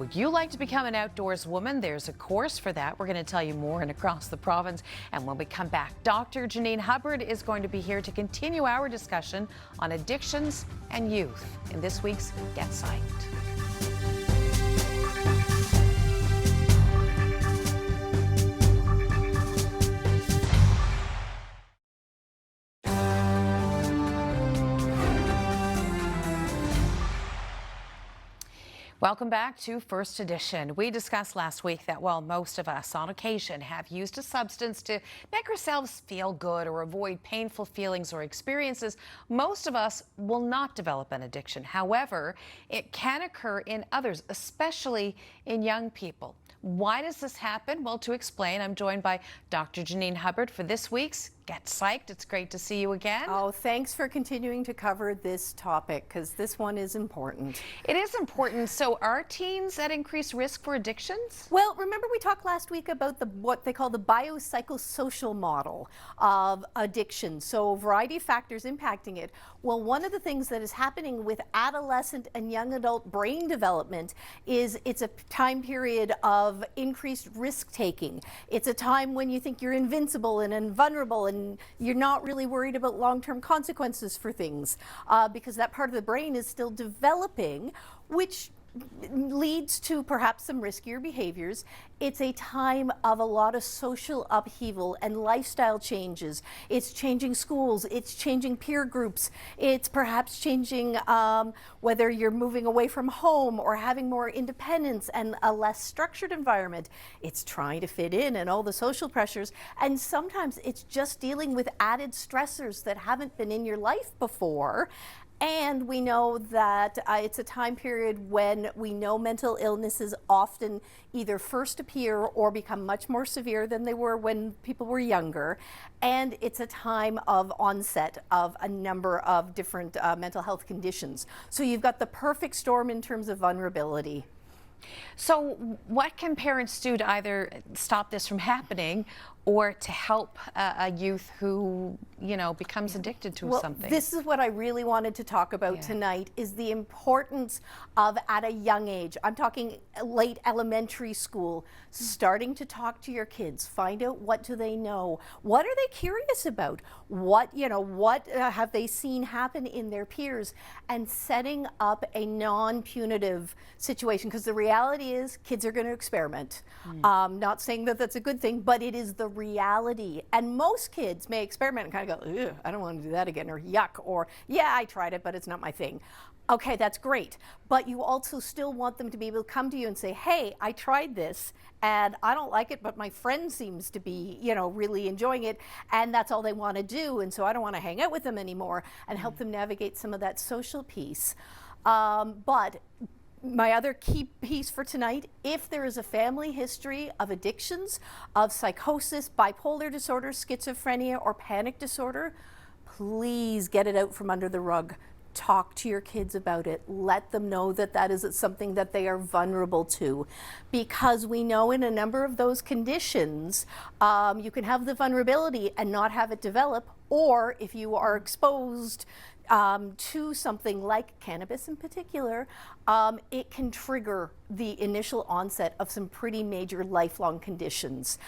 Would you like to become an outdoors woman? There's a course for that. We're going to tell you more and across the province. And when we come back, Dr. Janine Hubbard is going to be here to continue our discussion on addictions and youth in this week's Get Psyched. Welcome back to First Edition. We discussed last week that while most of us on occasion have used a substance to make ourselves feel good or avoid painful feelings or experiences, most of us will not develop an addiction. However, it can occur in others, especially in young people. Why does this happen? Well, to explain, I'm joined by Dr. Janine Hubbard for this week's Get Psyched. It's great to see you again. Oh, thanks for continuing to cover this topic, because this one is important. It is important. So are teens at increased risk for addictions? Well, remember we talked last week about what they call the biopsychosocial model of addiction. So a variety of factors impacting it. Well, one of the things that is happening with adolescent and young adult brain development is it's a time period of increased risk taking. It's a time when you think you're invincible and invulnerable and you're not really worried about long-term consequences for things because that part of the brain is still developing, which leads to perhaps some riskier behaviors. It's a time of a lot of social upheaval and lifestyle changes. It's changing schools, it's changing peer groups, it's perhaps changing whether you're moving away from home or having more independence and a less structured environment. It's trying to fit in and all the social pressures, and sometimes it's just dealing with added stressors that haven't been in your life before. And we know that it's a time period when we know mental illnesses often either first appear or become much more severe than they were when people were younger. And it's a time of onset of a number of different mental health conditions. So you've got the perfect storm in terms of vulnerability. So what can parents do to either stop this from happening or to help a youth who, you know, becomes addicted to something? This is what I really wanted to talk about tonight, is the importance of, at a young age, I'm talking late elementary school, starting to talk to your kids, find out what do they know, what are they curious about, what have they seen happen in their peers, and setting up a non-punitive situation, because the reality is kids are going to experiment. Not saying that that's a good thing, but it is the reality. And most kids may experiment and kind of go, ugh, I don't want to do that again, or yuck, or yeah, I tried it, but it's not my thing. Okay, that's great. But you also still want them to be able to come to you and say, hey, I tried this and I don't like it, but my friend seems to be, really enjoying it, and that's all they want to do. And so I don't want to hang out with them anymore, and help them navigate some of that social piece. But my other key piece for tonight, if there is a family history of addictions, of psychosis, bipolar disorder, schizophrenia, or panic disorder, please get it out from under the rug. Talk to your kids about it. Let them know that that is something that they are vulnerable to. Because we know in a number of those conditions, you can have the vulnerability and not have it develop, or if you are exposed to something like cannabis in particular, it can trigger the initial onset of some pretty major lifelong conditions.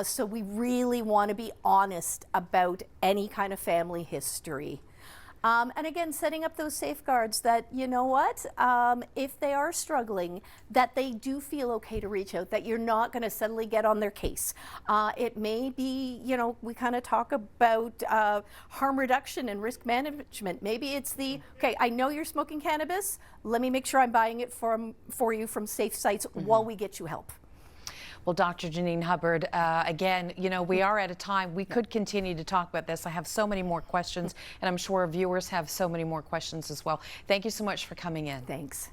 So we really want to be honest about any kind of family history. And again, setting up those safeguards that, if they are struggling, that they do feel okay to reach out, that you're not going to suddenly get on their case. It may be, we kind of talk about harm reduction and risk management. Maybe it's okay, I know you're smoking cannabis. Let me make sure I'm buying it for you from safe sites while we get you help. Well, Dr. Janine Hubbard, again, we are at a time we could continue to talk about this. I have so many more questions, and I'm sure viewers have so many more questions as well. Thank you so much for coming in. Thanks.